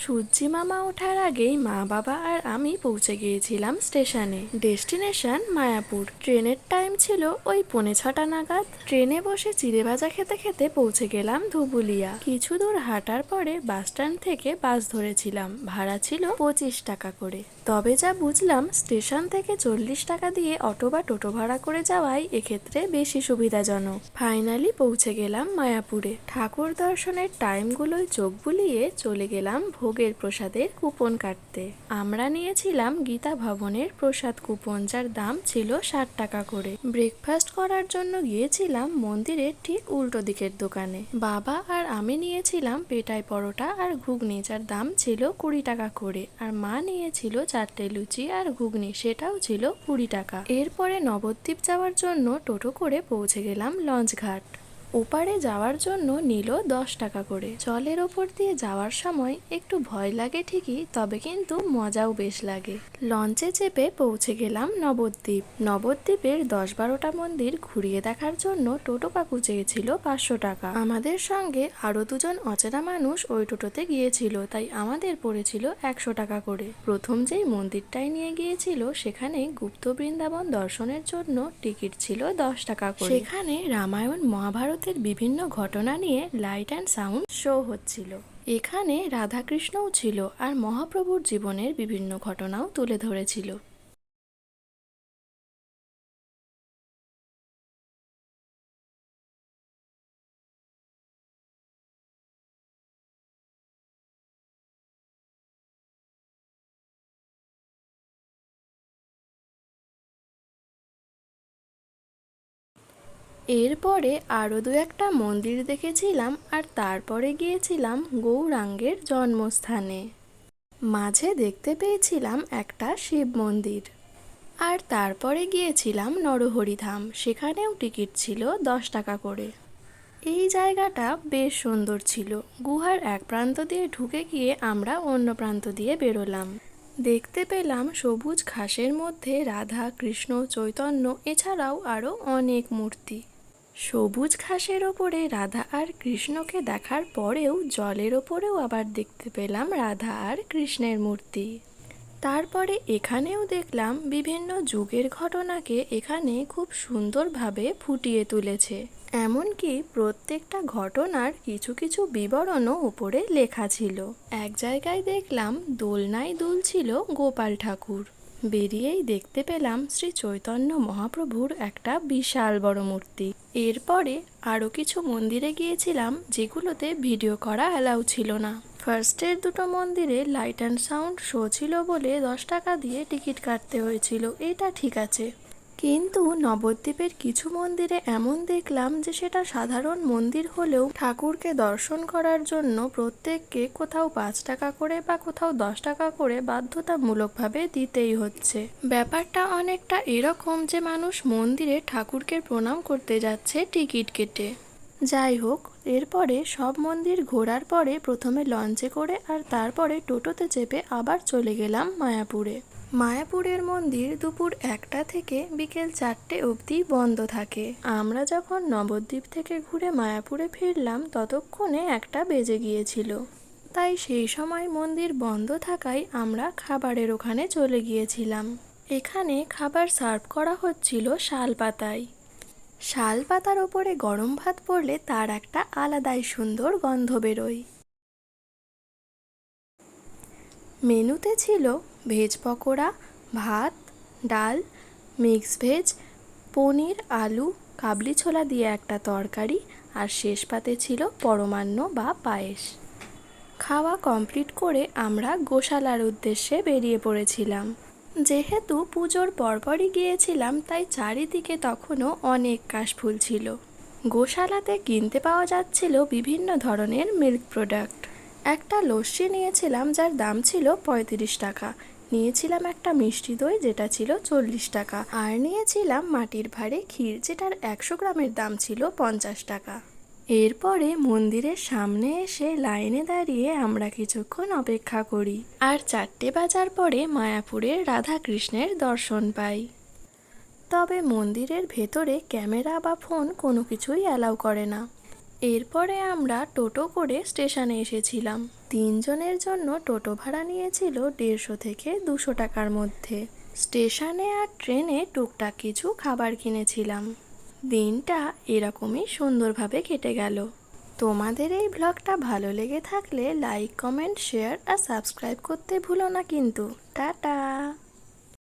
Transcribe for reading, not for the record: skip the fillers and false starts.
সূর্যি মামা ওঠার আগেই মা বাবা আর আমি পৌঁছে গিয়েছিলাম স্টেশনে। ডেস্টিনেশন মায়াপুর। ট্রেনের টাইম ছিল ওই 6:45 নাগাদ। ট্রেনে বসে চিড়ে ভাজা খেতে খেতে পৌঁছে গেলাম ধুবুলিয়া। কিছু দূর হাঁটার পরে বাস স্ট্যান্ড থেকে বাস ধরেছিলাম। ভাড়া ছিল 25 টাকা করে। তবে যা বুঝলাম স্টেশন থেকে 40 টাকা দিয়ে অটো বা টোটো ভাড়া করে যাওয়াই এক্ষেত্রে বেশি সুবিধাজনক। ফাইনালি পৌঁছে গেলাম মায়াপুরে। ঠাকুর দর্শনের টাইমগুলোয় চোখ বুলিয়ে চলে গেলাম ভোগের প্রসাদের কুপন কাটতে। আমরা নিয়েছিলাম গীতা ভবনের প্রসাদ কুপন, যার দাম ছিল 60 টাকা করে। ব্রেকফাস্ট করার জন্য গিয়েছিলাম মন্দিরের ঠিক উল্টো দিকের দোকানে। বাবা আর আমি নিয়েছিলাম পেটাই পরোটা আর ঘুগনি, যার দাম ছিল 20 টাকা করে। আর মা নিয়েছিল 4টে লুচি আর ঘুগনি, সেটাও ছিল 20 টাকা। এরপরে নবদ্বীপ যাওয়ার জন্য টোটো করে পৌঁছে গেলাম লঞ্চঘাট। ওপারে যাওয়ার জন্য নিল 10 টাকা করে। জলের ওপর দিয়ে যাওয়ার সময় একটু ভয় লাগে ঠিকই, তবে কিন্তু মজাও বেশ লাগে। লঞ্চে চেপে পৌঁছে গেলাম নবদ্বীপ। নবদ্বীপের 10-12টা মন্দির ঘুরিয়ে দেখার জন্য টোটো কাকু চেয়েছিল 500 টাকা। আমাদের সঙ্গে আরো দুজন অচেনা মানুষ ওই টোটোতে গিয়েছিল, তাই আমাদের পড়েছিল 100 টাকা করে। প্রথম যেই মন্দিরটাই নিয়ে গিয়েছিল সেখানে গুপ্ত বৃন্দাবন দর্শনের জন্য টিকিট ছিল 10 টাকা করে। সেখানে রামায়ণ মহাভারত বিভিন্ন ঘটনা নিয়ে লাইট অ্যান্ড সাউন্ড শো হচ্ছিল। এখানে রাধাকৃষ্ণও ছিল আর মহাপ্রভুর জীবনের বিভিন্ন ঘটনাও তুলে ধরেছিল। এরপরে আরও 2-1টা মন্দির দেখেছিলাম আর তারপরে গিয়েছিলাম গৌরাঙ্গের জন্মস্থানে। মাঝে দেখতে পেয়েছিলাম একটা শিব মন্দির। আর তারপরে গিয়েছিলাম নরহরিধাম, সেখানেও টিকিট ছিল 10 টাকা করে। এই জায়গাটা বেশ সুন্দর ছিল। গুহার এক প্রান্ত দিয়ে ঢুকে গিয়ে আমরা অন্য প্রান্ত দিয়ে বেরোলাম। দেখতে পেলাম সবুজ ঘাসের মধ্যে রাধা, কৃষ্ণ, চৈতন্য এছাড়াও আরও অনেক মূর্তি। সবুজ ঘাসের ওপরে রাধা আর কৃষ্ণকে দেখার পরেও জলের ওপরেও আবার দেখতে পেলাম রাধা আর কৃষ্ণের মূর্তি। তারপরে এখানেও দেখলাম বিভিন্ন যুগের ঘটনাকে এখানে খুব সুন্দরভাবে ফুটিয়ে তুলেছে। এমনকি প্রত্যেকটা ঘটনার কিছু কিছু বিবরণও উপরে লেখা ছিল। এক জায়গায় দেখলাম দোলনায় দুলছিল গোপাল ঠাকুর। বেরিয়েই দেখতে পেলাম শ্রী চৈতন্য মহাপ্রভুর একটা বিশাল বড় মূর্তি। এরপরে আরও কিছু মন্দিরে গিয়েছিলাম যেগুলোতে ভিডিও করা অ্যালাউ ছিল না। ফার্স্টের দুটো মন্দিরে লাইট অ্যান্ড সাউন্ড শো ছিল বলে 10 টাকা দিয়ে টিকিট কাটতে হয়েছিল, এটা ঠিক আছে। কিন্তু নবদ্বীপের কিছু মন্দিরে এমন দেখলাম যে সেটা সাধারণ মন্দির হলেও ঠাকুরকে দর্শন করার জন্য প্রত্যেককে কোথাও 5 টাকা করে বা কোথাও 10 টাকা করে বাধ্যতামূলকভাবে দিতেই হচ্ছে। ব্যাপারটা অনেকটা এরকম যে মানুষ মন্দিরে ঠাকুরকে প্রণাম করতে যাচ্ছে টিকিট কেটে। যাই হোক, এরপরে সব মন্দির ঘোরার পরে প্রথমে লঞ্চে করে আর তারপরে টোটোতে চেপে আবার চলে গেলাম মায়াপুরে। মায়াপুরের মন্দির দুপুর 1টা থেকে বিকেল 4টে অবধি বন্ধ থাকে। আমরা যখন নবদ্বীপ থেকে ঘুরে মায়াপুরে ফিরলাম ততক্ষণে 1টা বেজে গিয়েছিল। তাই সেই সময় মন্দির বন্ধ থাকায় আমরা খাবারের ওখানে চলে গিয়েছিলাম। এখানে খাবার সার্ভ করা হচ্ছিল শাল পাতায়। শাল পাতার ওপরে গরম ভাত পড়লে তার একটা আলাদাই সুন্দর গন্ধ বেরোয়। মেনুতে ছিল ভেজ পকোড়া, ভাত, ডাল, মিক্স ভেজ, পনির, আলু, কাবলি ছোলা দিয়ে একটা তরকারি আর শেষ পাতে ছিল পরমান্ন বা পায়েস। খাওয়া কমপ্লিট করে আমরা গোশালার উদ্দেশ্যে বেরিয়ে পড়েছিলাম। যেহেতু পুজোর পরপরই গিয়েছিলাম তাই চারিদিকে তখনও অনেক কাশফুল ছিল। গোশালাতে কিনতে পাওয়া যাচ্ছিল বিভিন্ন ধরনের মিল্ক প্রোডাক্ট। একটা লস্যি নিয়েছিলাম যার দাম ছিল 35 টাকা। নিয়েছিলাম একটা মিষ্টি দই যেটা ছিল 40 টাকা। আর নিয়েছিলাম মাটির ভাঁড়ে ক্ষীর যেটার 100 গ্রামের দাম ছিল 50 টাকা। এরপরে মন্দিরের সামনে এসে লাইনে দাঁড়িয়ে আমরা কিছুক্ষণ অপেক্ষা করি। আর 4টে বাজার পরে মায়াপুরের রাধাকৃষ্ণের দর্শন পাই। তবে মন্দিরের ভেতরে ক্যামেরা বা ফোন কোনো কিছুই অ্যালাউ করে না। এরপরে আমরা টোটো করে স্টেশনে এসেছিলাম। তিনজনের জন্য টোটো ভাড়া নিয়েছিল 150 থেকে 200 টাকার মধ্যে। স্টেশনে আর ট্রেনে টুকটাক কিছু খাবার কিনেছিলাম। দিনটা এরকমই সুন্দরভাবে কেটে গেল। তোমাদের এই ব্লগটা ভালো লেগে থাকলে লাইক, কমেন্ট, শেয়ার আর সাবস্ক্রাইব করতে ভুলো না কিন্তু। টাটা।